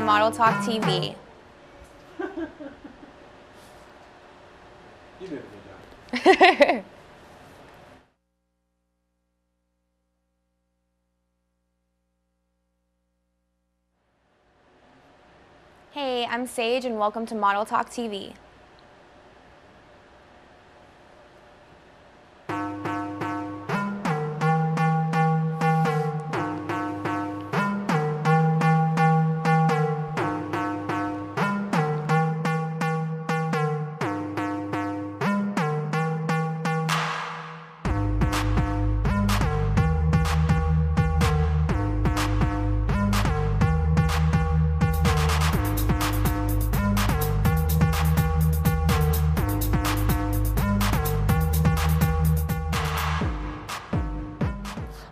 Model Talk TV. You did a good job. Hey, I'm Sage and welcome to Model Talk TV.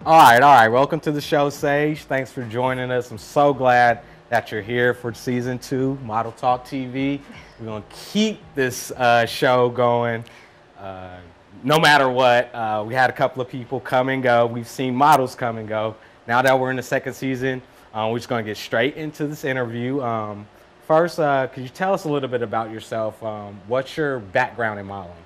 All right. Welcome to the show, Sage. Thanks for joining us. I'm so glad that you're here for season 2, Model Talk TV. We're going to keep this show going no matter what. We had a couple of people come and go. We've seen models come and go. Now that we're in the second season, we're just going to get straight into this interview. First, could you tell us a little bit about yourself? What's your background in modeling?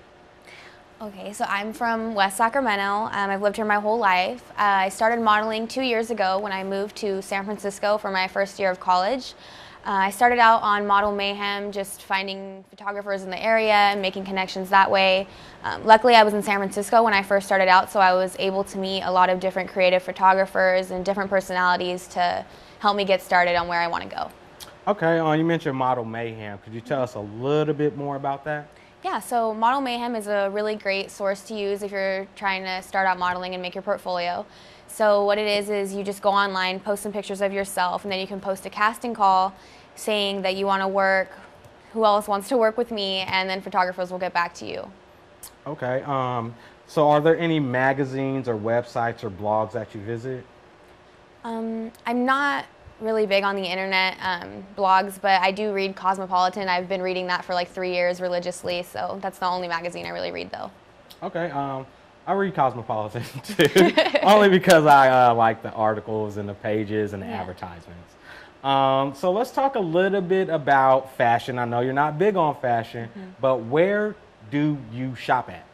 Okay, so I'm from West Sacramento. I've lived here my whole life. I started modeling 2 years ago when I moved to San Francisco for my first year of college. I started out on Model Mayhem, just finding photographers in the area and making connections that way. Luckily, I was in San Francisco when I first started out, so I was able to meet a lot of different creative photographers and different personalities to help me get started on where I want to go. Okay, you mentioned Model Mayhem. Could you tell us a little bit more about that? Yeah, so Model Mayhem is a really great source to use if you're trying to start out modeling and make your portfolio. So what it is you just go online, post some pictures of yourself, and then you can post a casting call saying that you want to work, who else wants to work with me, and then photographers will get back to you. Okay, so are there any magazines or websites or blogs that you visit? I'm not really big on the internet blogs, but I do read Cosmopolitan. I've been reading that for like 3 years religiously, so that's the only magazine I really read though. Okay, I read Cosmopolitan too, only because I like the articles and the pages and the advertisements. So let's talk a little bit about fashion. I know you're not big on fashion, but where do you shop at?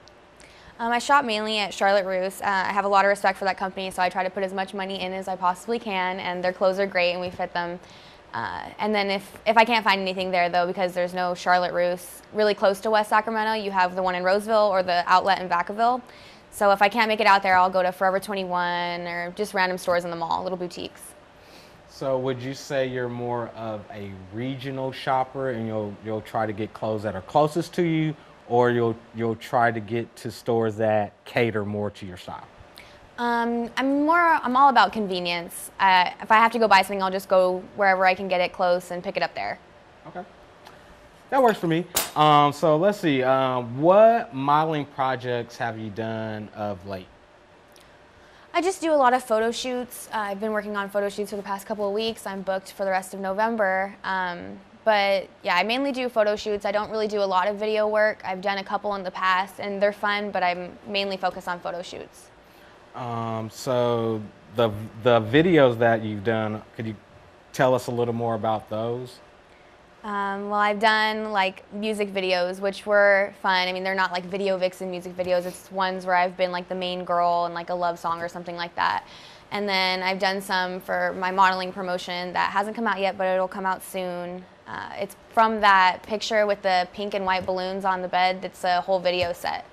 I shop mainly at Charlotte Russe. I have a lot of respect for that company, so I try to put as much money in as I possibly can, and their clothes are great and we fit them. And then if I can't find anything there though, because there's no Charlotte Russe really close to West Sacramento, you have the one in Roseville or the outlet in Vacaville. So if I can't make it out there, I'll go to Forever 21 or just random stores in the mall, little boutiques. So would you say you're more of a regional shopper and you'll try to get clothes that are closest to you, or you'll try to get to stores that cater more to your style? I'm all about convenience. If I have to go buy something, I'll just go wherever I can get it close and pick it up there. Okay, that works for me. So let's see, what modeling projects have you done of late? I just do a lot of photo shoots. I've been working on photo shoots for the past couple of weeks. I'm booked for the rest of November. But yeah, I mainly do photo shoots. I don't really do a lot of video work. I've done a couple in the past and they're fun, but I'm mainly focused on photo shoots. So the videos that you've done, could you tell us a little more about those? Well, I've done like music videos, which were fun. I mean, they're not like video vixen music videos. It's ones where I've been like the main girl in like a love song or something like that. And then I've done some for my modeling promotion that hasn't come out yet, but it'll come out soon. It's from that picture with the pink and white balloons on the bed. It's a whole video set.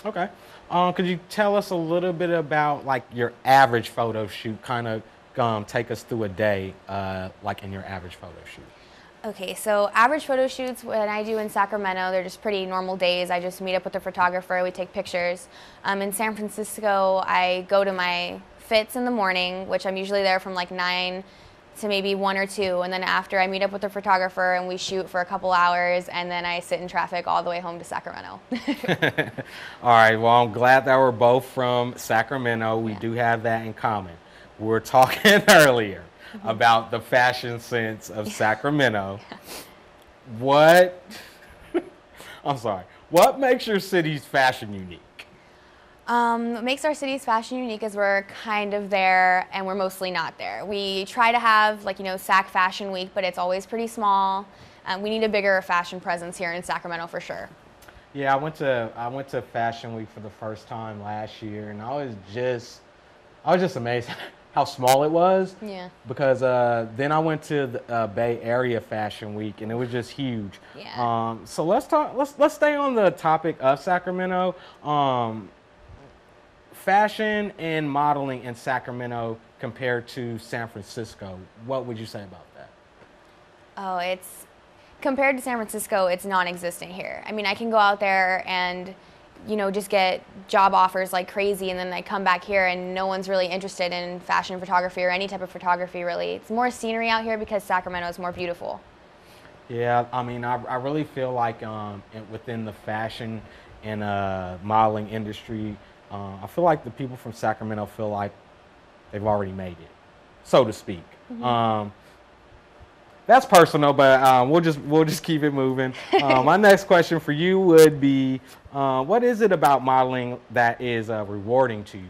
Okay. Could you tell us a little bit about like your average photo shoot? Kind of take us through a day, like in your average photo shoot. Okay, so average photo shoots when I do in Sacramento, they're just pretty normal days. I just meet up with the photographer, we take pictures. In San Francisco, I go to my fits in the morning, which I'm usually there from like 9 to maybe 1 or 2, and then after I meet up with the photographer and we shoot for a couple hours, and then I sit in traffic all the way home to Sacramento. All right, well, I'm glad that we're both from Sacramento. We do have that in common. We were talking earlier about the fashion sense of Sacramento. What makes your city's fashion unique? What makes our city's fashion unique is we're kind of there and we're mostly not there. We try to have SAC Fashion Week, but it's always pretty small. We need a bigger fashion presence here in Sacramento for sure. Yeah, I went to Fashion Week for the first time last year, and I was just amazed how small it was. Yeah. Because then I went to the Bay Area Fashion Week, and it was just huge. Yeah. So let's stay on the topic of Sacramento. Fashion and modeling in Sacramento compared to San Francisco. What would you say about that? Oh, compared to San Francisco, it's non-existent here. I mean, I can go out there and just get job offers like crazy, and then I come back here and no one's really interested in fashion photography or any type of photography really. It's more scenery out here because Sacramento is more beautiful. Yeah, I mean, I really feel like within the fashion and modeling industry, I feel like the people from Sacramento feel like they've already made it, so to speak. Mm-hmm. That's personal, but we'll just keep it moving. My next question for you would be, what is it about modeling that is rewarding to you?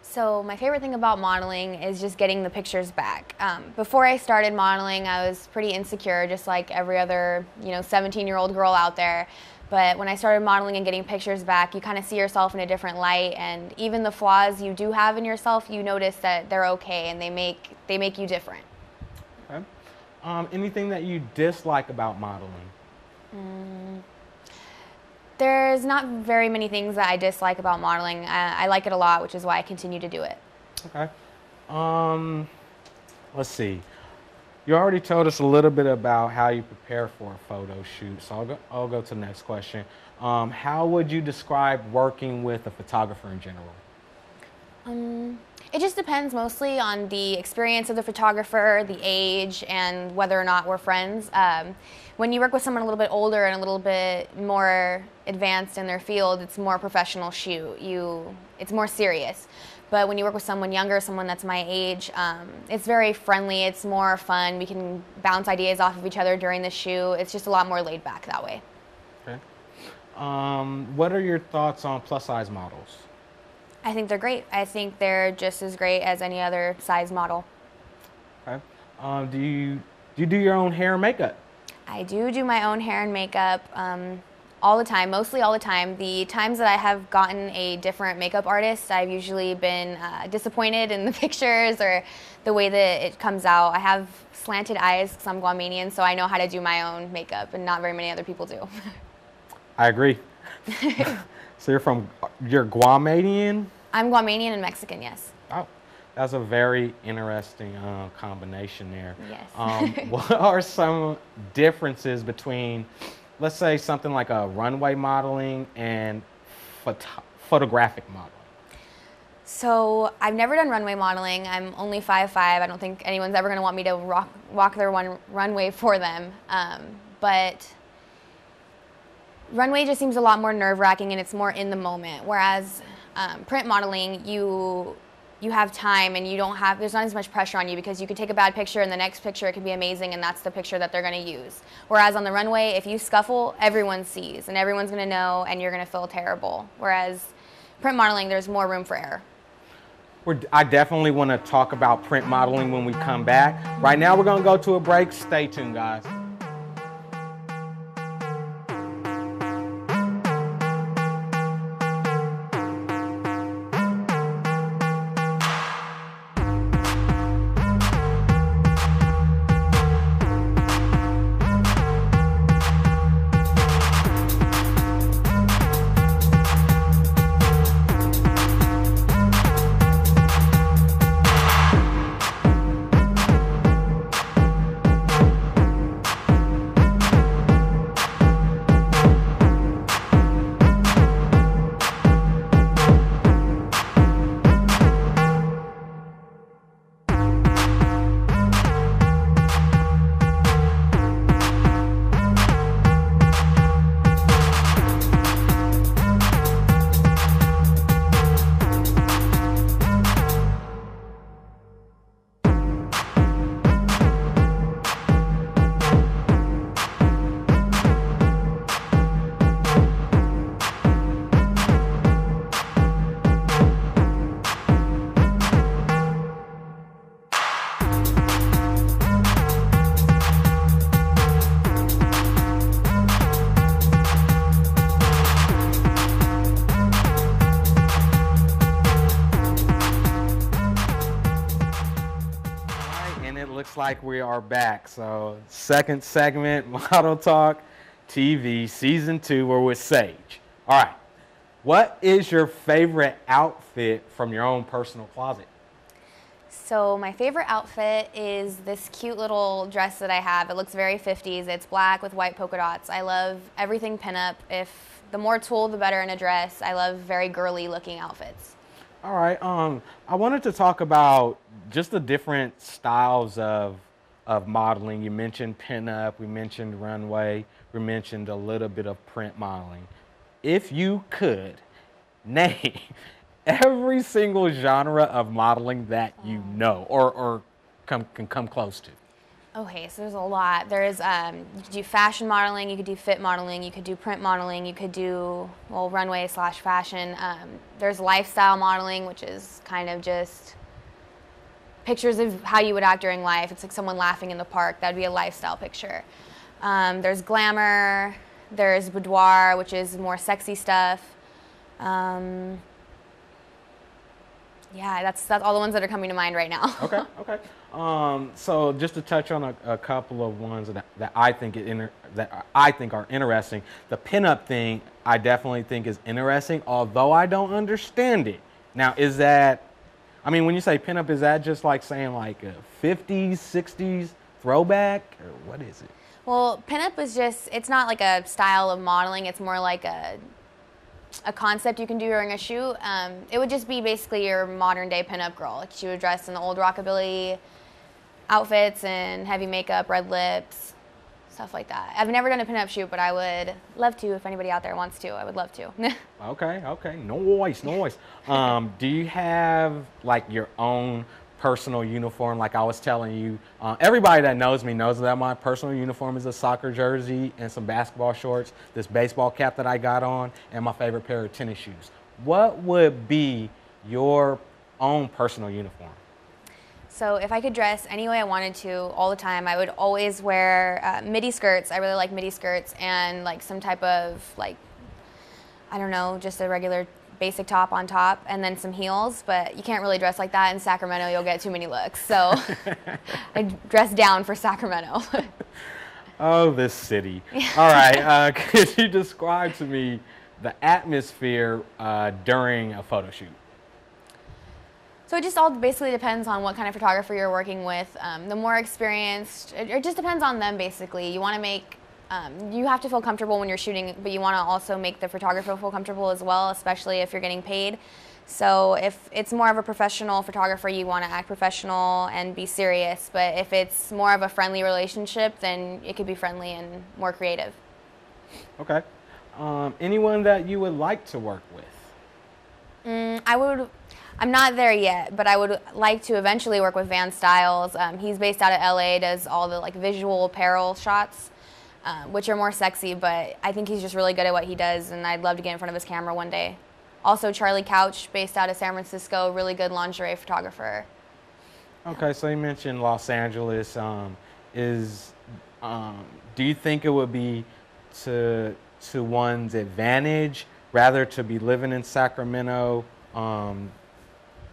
So my favorite thing about modeling is just getting the pictures back. Before I started modeling, I was pretty insecure, just like every other 17-year-old girl out there. But when I started modeling and getting pictures back, you kind of see yourself in a different light, and even the flaws you do have in yourself, you notice that they're okay and they make you different. Okay. Anything that you dislike about modeling? There's not very many things that I dislike about modeling. I like it a lot, which is why I continue to do it. Okay. Let's see. You already told us a little bit about how you prepare for a photo shoot, so I'll go to the next question. How would you describe working with a photographer in general? It just depends mostly on the experience of the photographer, the age, and whether or not we're friends. When you work with someone a little bit older and a little bit more advanced in their field, it's more professional shoot. It's more serious. But when you work with someone younger, someone that's my age, it's very friendly, it's more fun. We can bounce ideas off of each other during the shoot. It's just a lot more laid back that way. Okay. What are your thoughts on plus size models? I think they're great. I think they're just as great as any other size model. Okay. Do you do your own hair and makeup? I do my own hair and makeup all the time, mostly all the time. The times that I have gotten a different makeup artist, I've usually been disappointed in the pictures or the way that it comes out. I have slanted eyes because I'm Guamanian, so I know how to do my own makeup, and not very many other people do. I agree. So you're Guamanian? I'm Guamanian and Mexican, yes. Oh, that's a very interesting combination there. Yes. What are some differences between, let's say, something like a runway modeling and photographic modeling? So I've never done runway modeling. I'm only 5'5". I don't think anyone's ever going to want me to walk their runway for them. But runway just seems a lot more nerve-wracking and it's more in the moment. Whereas print modeling, you have time and there's not as much pressure on you because you could take a bad picture and the next picture it could be amazing and that's the picture that they're going to use. Whereas on the runway, if you scuffle, everyone sees and everyone's going to know and you're going to feel terrible. Whereas print modeling, there's more room for error. I definitely want to talk about print modeling when we come back. Right now we're going to go to a break. Stay tuned, guys. like we are back. So, second segment, Model Talk TV, Season 2, we're with Sage. All right. What is your favorite outfit from your own personal closet? So my favorite outfit is this cute little dress that I have. It looks very 50s. It's black with white polka dots. I love everything pinup. If the more tulle, the better in a dress. I love very girly looking outfits. All right. I wanted to talk about just the different styles of modeling. You mentioned pinup. We mentioned runway. We mentioned a little bit of print modeling. If you could name every single genre of modeling that you know or can come close to. Okay, so there's a lot. There's you could do fashion modeling, you could do fit modeling, you could do print modeling, you could do runway / fashion. There's lifestyle modeling, which is kind of just pictures of how you would act during life. It's like someone laughing in the park. That'd be a lifestyle picture. There's glamour. There's boudoir, which is more sexy stuff. Yeah, that's all the ones that are coming to mind right now. Okay. So just to touch on a couple of ones that I think are interesting. The pinup thing I definitely think is interesting, although I don't understand it. Now, is that, I mean, when you say pinup, is that just like saying like a 50s, 60s throwback, or what is it? Well, pinup is just, it's not like a style of modeling. It's more like a concept you can do during a shoot. It would just be basically your modern day pinup girl. Like she would dress in the old rockabilly outfits and heavy makeup, red lips, stuff like that. I've never done a pinup shoot, but I would love to. If anybody out there wants to, I would love to. Okay. Noise. Do you have like your own personal uniform? Like I was telling you, everybody that knows me knows that my personal uniform is a soccer jersey and some basketball shorts, this baseball cap that I got on, and my favorite pair of tennis shoes. What would be your own personal uniform? So if I could dress any way I wanted to all the time, I would always wear midi skirts. I really like midi skirts and like some type of like, I don't know, just a regular basic top on top and then some heels, but you can't really dress like that in Sacramento. You'll get too many looks. So I dress down for Sacramento. Oh, this city. All right. Could you describe to me the atmosphere during a photo shoot? So it just all basically depends on what kind of photographer you're working with. The more experienced, it just depends on them basically. You want to make you have to feel comfortable when you're shooting, but you want to also make the photographer feel comfortable as well, especially if you're getting paid. So if it's more of a professional photographer, you want to act professional and be serious. But if it's more of a friendly relationship, then it could be friendly and more creative. Okay. Anyone that you would like to work with? I'm not there yet, but I would like to eventually work with Van Styles. He's based out of LA, does all the like visual apparel shots. Which are more sexy, but I think he's just really good at what he does, and I'd love to get in front of his camera one day. Also, Charlie Couch, based out of San Francisco, really good lingerie photographer. Okay, so you mentioned Los Angeles. Do you think it would be to one's advantage rather to be living in Sacramento?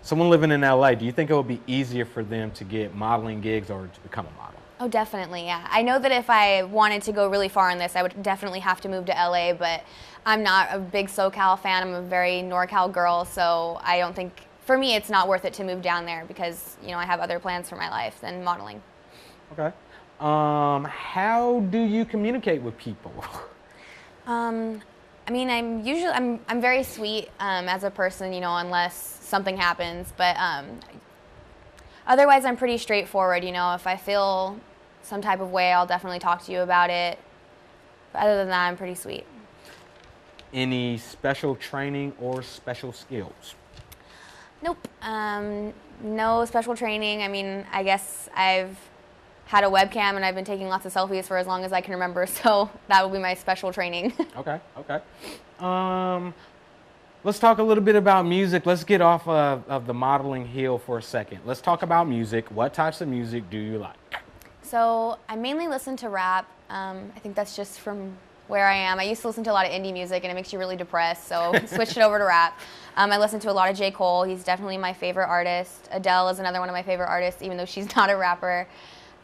Someone living in LA, do you think it would be easier for them to get modeling gigs or to become a model? Oh, definitely, yeah. I know that if I wanted to go really far in this, I would definitely have to move to LA, but I'm not a big SoCal fan. I'm a very NorCal girl, so I don't think, for me, it's not worth it to move down there because, you know, I have other plans for my life than modeling. Okay. How do you communicate with people? I mean, I'm very sweet as a person, you know, unless something happens, but otherwise I'm pretty straightforward, you know. If I feel some type of way, I'll definitely talk to you about it. But other than that, I'm pretty sweet. Any special training or special skills? Nope. No special training. I mean, I guess I've had a webcam and I've been taking lots of selfies for as long as I can remember, so that will be my special training. Okay. Let's talk a little bit about music. Let's get off of the modeling hill for a second. Let's talk about music. What types of music do you like? So I mainly listen to rap. I think that's just from where I am. I used to listen to a lot of indie music and it makes you really depressed, so switched it over to rap. I listen to a lot of J. Cole. He's definitely my favorite artist. Adele is another one of my favorite artists, even though she's not a rapper.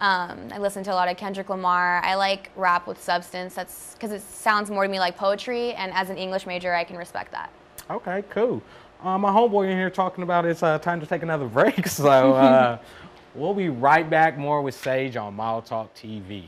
I listen to a lot of Kendrick Lamar. I like rap with substance. That's because it sounds more to me like poetry, and as an English major, I can respect that. Okay, cool. My homeboy in here talking about it's time to take another break, so we'll be right back more with Sage on Model Talk TV.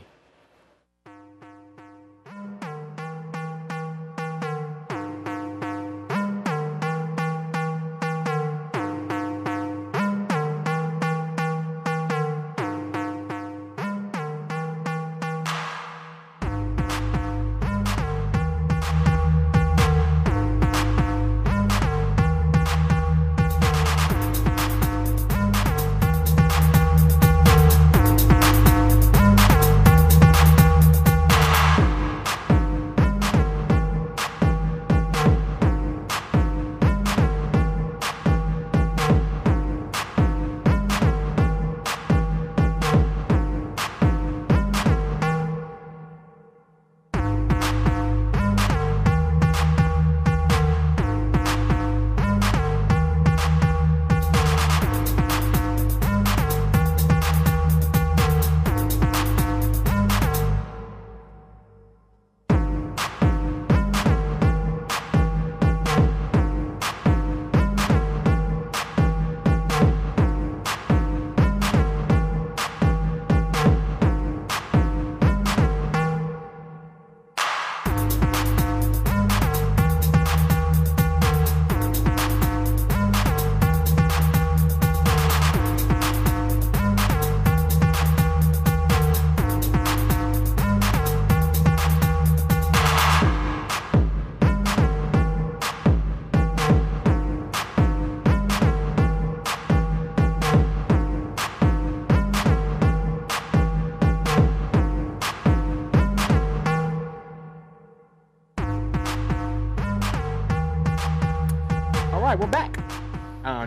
All right, we're back.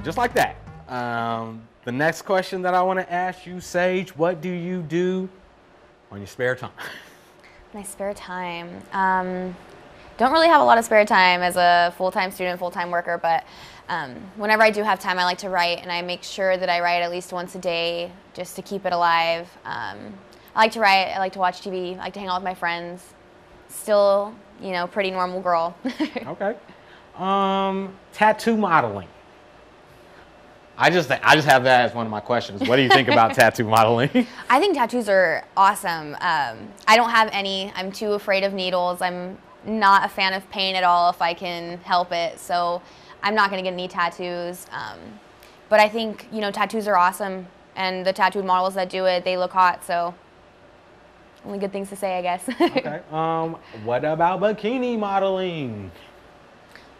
Just like that. The next question that I want to ask you, Sage, what do you do on your spare time? My spare time. Don't really have a lot of spare time as a full-time student, full-time worker, but whenever I do have time, I like to write, and I make sure that I write at least once a day just to keep it alive. I like to write, I like to watch TV, I like to hang out with my friends. Still, you know, pretty normal girl. Okay. Tattoo modeling. I just have that as one of my questions. What do you think about tattoo modeling? I think tattoos are awesome. I don't have any. I'm too afraid of needles. I'm not a fan of pain at all if I can help it. So I'm not going to get any tattoos. But I think, you know, tattoos are awesome. And the tattooed models that do it, they look hot. So only good things to say, I guess. Okay. What about bikini modeling?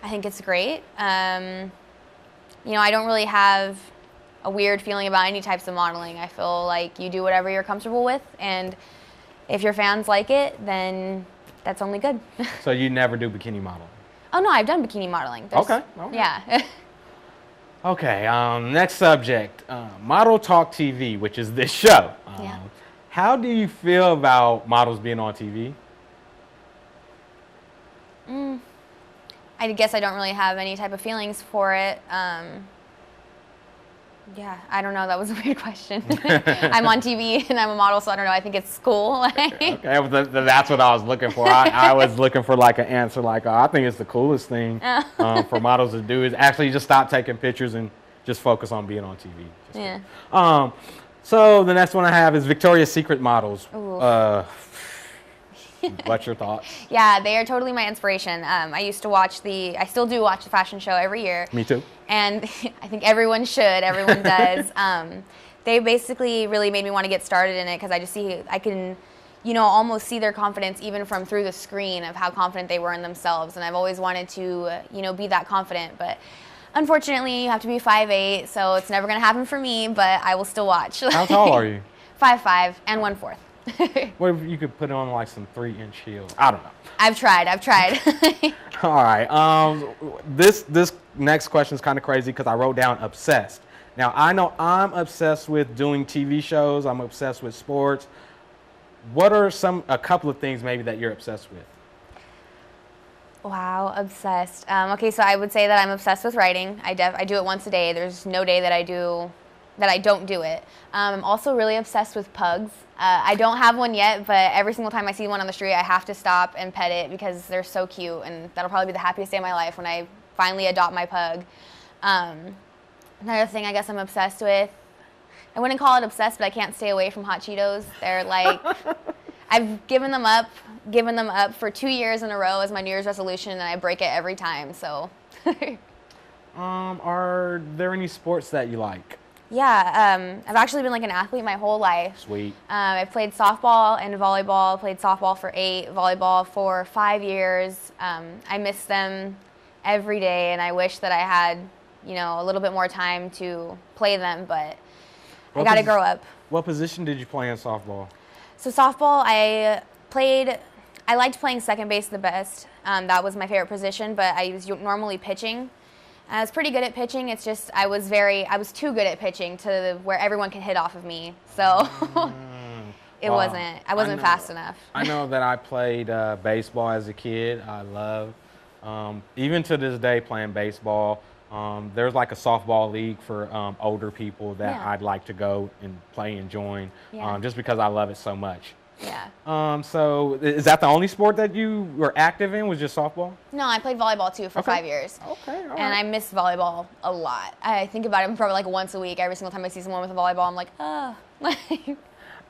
I think it's great. You know, I don't really have a weird feeling about any types of modeling. I feel like you do whatever you're comfortable with, and if your fans like it, then that's only good. So you never do bikini modeling? Oh no, I've done bikini modeling. Okay. Yeah. Okay, next subject, Model Talk TV, which is this show. Yeah. How do you feel about models being on TV? I guess I don't really have any type of feelings for it. Yeah, I don't know. That was a weird question. I'm on TV and I'm a model, so I don't know. I think it's cool. Okay, that's what I was looking for. I was looking for like an answer like, I think it's the coolest thing for models to do is actually just stop taking pictures and just focus on being on TV. Yeah. So the next one I have is Victoria's Secret models. What's your thoughts? Yeah, they are totally my inspiration. I still do watch the fashion show every year. Me too. And I think everyone should, everyone does. They basically really made me want to get started in it because I can, you know, almost see their confidence even from through the screen of how confident they were in themselves. And I've always wanted to, you know, be that confident. But unfortunately, you have to be 5'8", so it's never going to happen for me, but I will still watch. How tall are you? 5'5" and 1/4. What if you could put on like some 3-inch heels? I don't know. I've tried. All right. This next question is kind of crazy because I wrote down obsessed. Now I know I'm obsessed with doing TV shows. I'm obsessed with sports. What are a couple of things maybe that you're obsessed with? Wow, obsessed. Okay, so I would say that I'm obsessed with writing. I do it once a day. There's no day that I do that I don't do it. I'm also really obsessed with pugs. I don't have one yet, but every single time I see one on the street, I have to stop and pet it because they're so cute, and that'll probably be the happiest day of my life when I finally adopt my pug. Another thing I guess I'm obsessed with, I wouldn't call it obsessed, but I can't stay away from hot Cheetos. They're like, I've given them up for 2 years in a row as my New Year's resolution, and I break it every time, so. Are there any sports that you like? Yeah, I've actually been like an athlete my whole life. Sweet. I played softball and volleyball. Played softball for 8, volleyball for 5 years. I miss them every day, and I wish that I had, a little bit more time to play them, but I got to grow up. What position did you play in softball? So softball, I liked playing second base the best. That was my favorite position, but I was normally pitching. I was pretty good at pitching. It's just I was too good at pitching to where everyone can hit off of me. So I wasn't fast enough. I know that I played baseball as a kid. I love, even to this day, playing baseball. There's like a softball league for older people that I'd like to go and play and join, just because I love it so much. Yeah. So is that the only sport that you were active in, was just softball? No, I played volleyball too for 5 years. Okay, all right. And I miss volleyball a lot. I think about it probably like once a week. Every single time I see someone with a volleyball, I'm like, oh.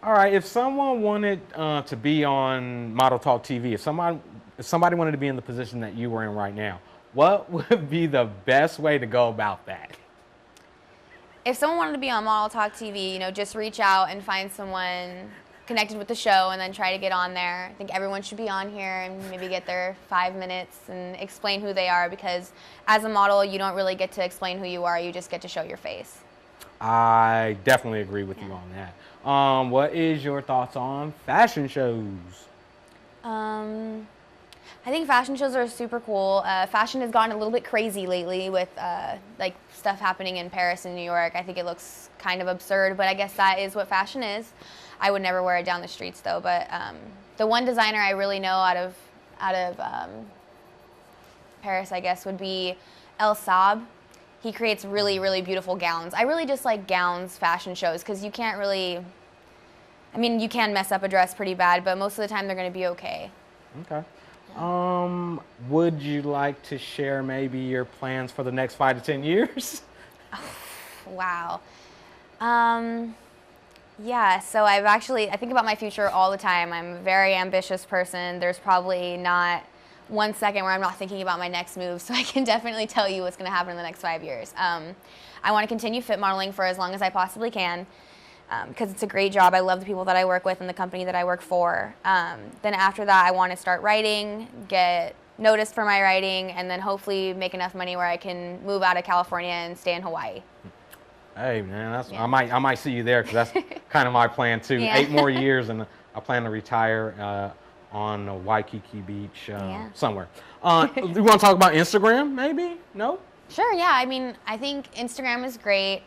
All right, if someone wanted to be on Model Talk TV, if somebody wanted to be in the position that you were in right now, what would be the best way to go about that? If someone wanted to be on Model Talk TV, just reach out and find someone connected with the show and then try to get on there. I think everyone should be on here and maybe get their 5 minutes and explain who they are, because as a model, you don't really get to explain who you are. You just get to show your face. I definitely agree with you on that. What is your thoughts on fashion shows? I think fashion shows are super cool. Fashion has gotten a little bit crazy lately with like stuff happening in Paris and New York. I think it looks kind of absurd, but I guess that is what fashion is. I would never wear it down the streets though, but the one designer I really know out of Paris, I guess, would be El Saab. He creates really, really beautiful gowns. I really just like gowns fashion shows because you can't really, you can mess up a dress pretty bad, but most of the time they're going to be okay. Okay. Would you like to share maybe your plans for the next 5 to 10 years? Wow. Yeah, so I think about my future all the time. I'm a very ambitious person. There's probably not 1 second where I'm not thinking about my next move, so I can definitely tell you what's going to happen in the next 5 years. I want to continue fit modeling for as long as I possibly can, because it's a great job. I love the people that I work with and the company that I work for. Then after that, I want to start writing, get noticed for my writing, and then hopefully make enough money where I can move out of California and stay in Hawaii. Hey man, I might see you there, because that's kind of my plan too. Yeah. 8 more years, and I plan to retire on Waikiki Beach somewhere. You want to talk about Instagram? Maybe? No? Sure. Yeah. I think Instagram is great.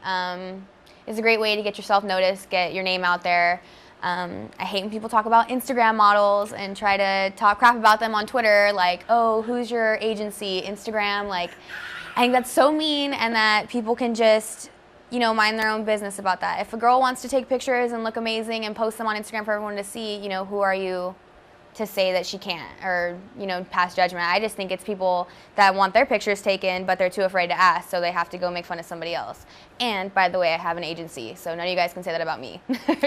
It's a great way to get yourself noticed, get your name out there. I hate when people talk about Instagram models and try to talk crap about them on Twitter, like, oh, who's your agency? Instagram. Like, I think that's so mean, and that people can just, mind their own business about that. If a girl wants to take pictures and look amazing and post them on Instagram for everyone to see, who are you to say that she can't, or, pass judgment? I just think it's people that want their pictures taken, but they're too afraid to ask, so they have to go make fun of somebody else. And by the way, I have an agency, so none of you guys can say that about me.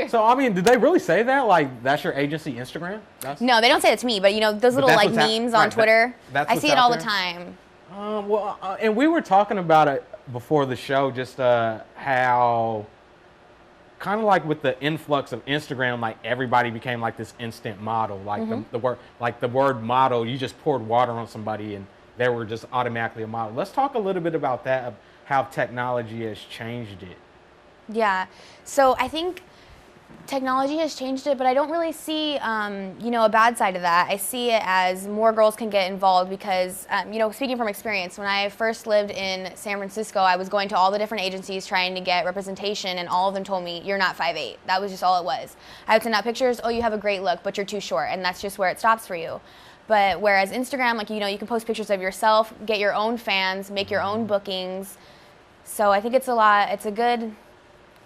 So, did they really say that? Like, that's your agency Instagram? No, they don't say it to me, but, those little, like, memes on Twitter, I see it all the time. And we were talking about it before the show, just how kind of like with the influx of Instagram, like everybody became like this instant model. Like the word model, you just poured water on somebody and they were just automatically a model. Let's talk a little bit about that, of how technology has changed it. Yeah, so I think technology has changed it, but I don't really see, a bad side of that. I see it as more girls can get involved because, speaking from experience, when I first lived in San Francisco, I was going to all the different agencies trying to get representation, and all of them told me, you're not 5'8". That was just all it was. I would send out pictures, oh, you have a great look, but you're too short, and that's just where it stops for you. But whereas Instagram, like, you can post pictures of yourself, get your own fans, make your own bookings. So I think it's a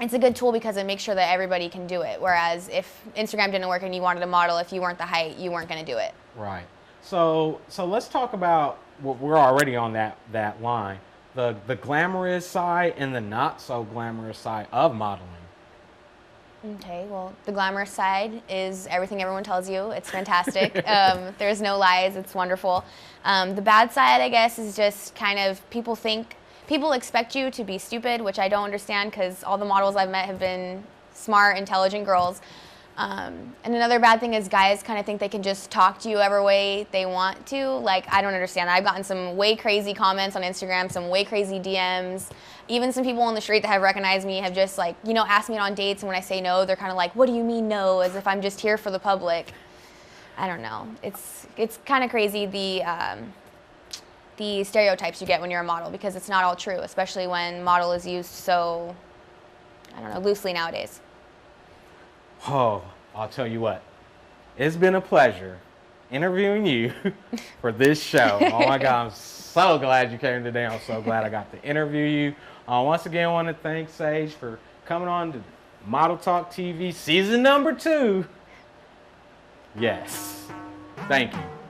it's a good tool because it makes sure that everybody can do it. Whereas if Instagram didn't work and you wanted to model, if you weren't the height, you weren't going to do it. Right. So let's talk about what we're already on that line, the glamorous side and the not so glamorous side of modeling. Okay, well, the glamorous side is everything everyone tells you. It's fantastic. There's no lies. It's wonderful. The bad side, I guess, is just kind of people expect you to be stupid, which I don't understand because all the models I've met have been smart, intelligent girls. And another bad thing is guys kind of think they can just talk to you every way they want to. Like, I don't understand. I've gotten some way crazy comments on Instagram, some way crazy DMs. Even some people on the street that have recognized me have just, like, you know, asked me on dates, and when I say no, they're kind of like, what do you mean no? As if I'm just here for the public. I don't know. It's kind of crazy, the stereotypes you get when you're a model, because it's not all true, especially when model is used so, I don't know, loosely nowadays. Oh, I'll tell you what. It's been a pleasure interviewing you for this show. Oh my God, I'm so glad you came today. I'm so glad I got to interview you. Once again, I want to thank Sage for coming on to Model Talk TV season number 2. Yes. Thank you.